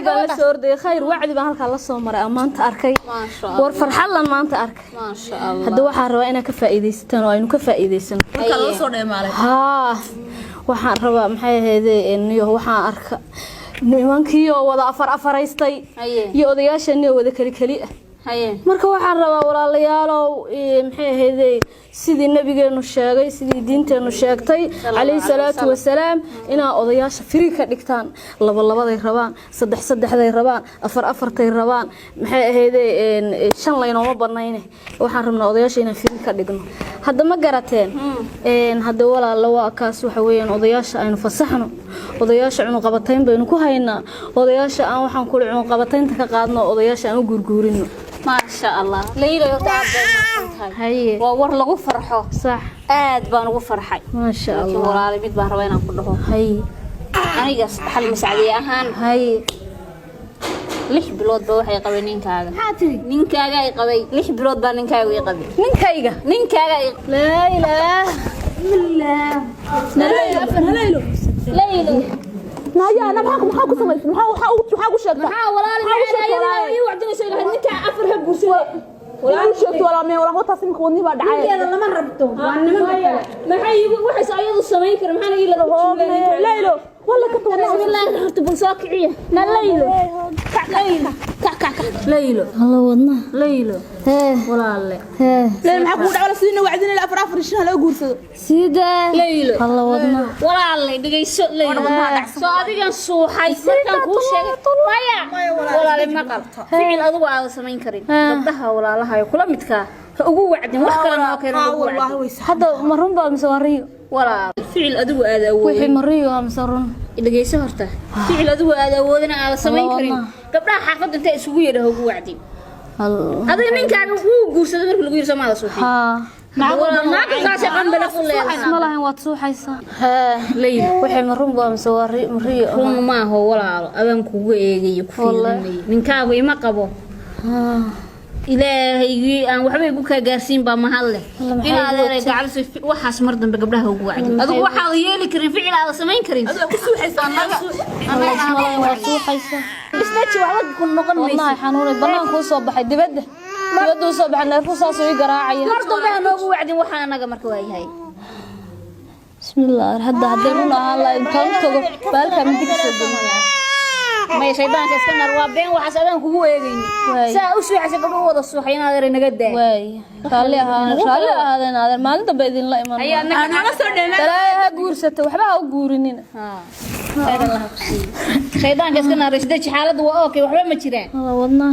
بقى سوردي خير وعد بقى هلك الله صومر أمانت أركي ما شاء الله ورفرح الله أمانت أركي ما شاء الله هذا واحد رواينا كفائديستان وإنه كفائديستان أيه. ها waxaan rabaa maxay ahaydeen iyo waxaan arka nimankii oo wada afaraystay iyo odayaashani wada kali marka waxaan rabaa walaalayaalow maxay ahaydeen sidii nabigeenu sheegay sidii diinteenu sheegtay kaleey salaatu wasalaam ina odayaasha firi ka dhigtaan labaday rabaan saddexday rabaan afartay rabaan maxay ahaydeen shan laynooma badnayne waxaan rabnaa odayaasha inaan firi ka dhigno hadda ma garateen hadda walaalo waa kaas waxa weeyaan odayaasha aynu fasaxno odayaasha cunug qabatayn baynu ku haynaa odayaasha aan waxaan ku cunug qabataynta ka qaadno odayaasha aan u gurguurino ما شاء الله ليلى يطعب هي وور لغو فرحو صح aad baan ugu farxay ما شاء الله walaal mid baan rabaa inaan ku dhaho هي aniga xal mas'aadi ahaan هي 6 bilood ba waxay qabay ninkaaga ninkaaga ay qabay 6 bilood baa ninkaaga ay qabay ninkaaga لا اله الا الله ليلى نايا انا maxaa ku sameeyay maxaa ku sheegtay maxaa walaal ay wacdina sheegay ninka afar hab guursaday walaal sheegtay walaal mee walaal wata simka wadni baa dhacay iyada lama rabto waa niman kale maxay waxay ayadu sameyn kar maxaa ila rabto laylo wala ka toona bismillah horta bal soo kiciya na laylo laylo الله wadna laylo walaal laylo maxaa ku dhacay sidina wacdina ila afar shan la guursado sida laylo الله wadna walaal dhageyso laylo soo adigan suuxay markaan ku sheegay maya walaal maqal ficil adigu aad sameyn karin gabdhaha walaalaha ay kula midka ugu wacdin wax kale ma keenin wallahi hada marun baa misawariyo walaal ficil adigu aad awood wixii mariyo am sarun dhageyso horta ficil adigu aad awoodina aad sameyn karin gabdhaha xaafadda inta isugu yeedho ugu wacdin adiga ninkaaga uu guursaday markii lagu yirso maada suuxin ما كاسة قنبلة كلها اسم الله واتسوحيسا ها ليل وحي مرون بaa masawari mariyo ma ho walaalo adan kugu eegayo ku fiirinay ninkaagu ima qabo ilaahay aan waxba igu ka gaarsiin ba mahal leh inaad ay gacalso waxaas mar dambe gabdhaha ugu wacdin adigu waxa la yeeli karin ficil aad sameyn karin adigu ku suuxaysan anaga watuuxaysa isbaaji waxba ku noqon mayso wallahi xanuunay banaanku soo baxay dibadda soo baxay neerfu saas oo garaacay mar dambe aan ugu wacdin waxa anaga marka waa yahay bismillah hadda hadaynu ahaan la intaan tago baalka mid soo galnaa ما شيطان كسكنر وابين وحسدان كوغو eegayni saa u suuxaysa gabdho wada suuxayna adeer naga daa way raalli ahaadeen adeer maalinta baydin la iman ana soo dheelay talaaha guursato waxba ha u guurinin shaytaan kaskana rashida xaaladdu waa okay waxba ma jiraan wadna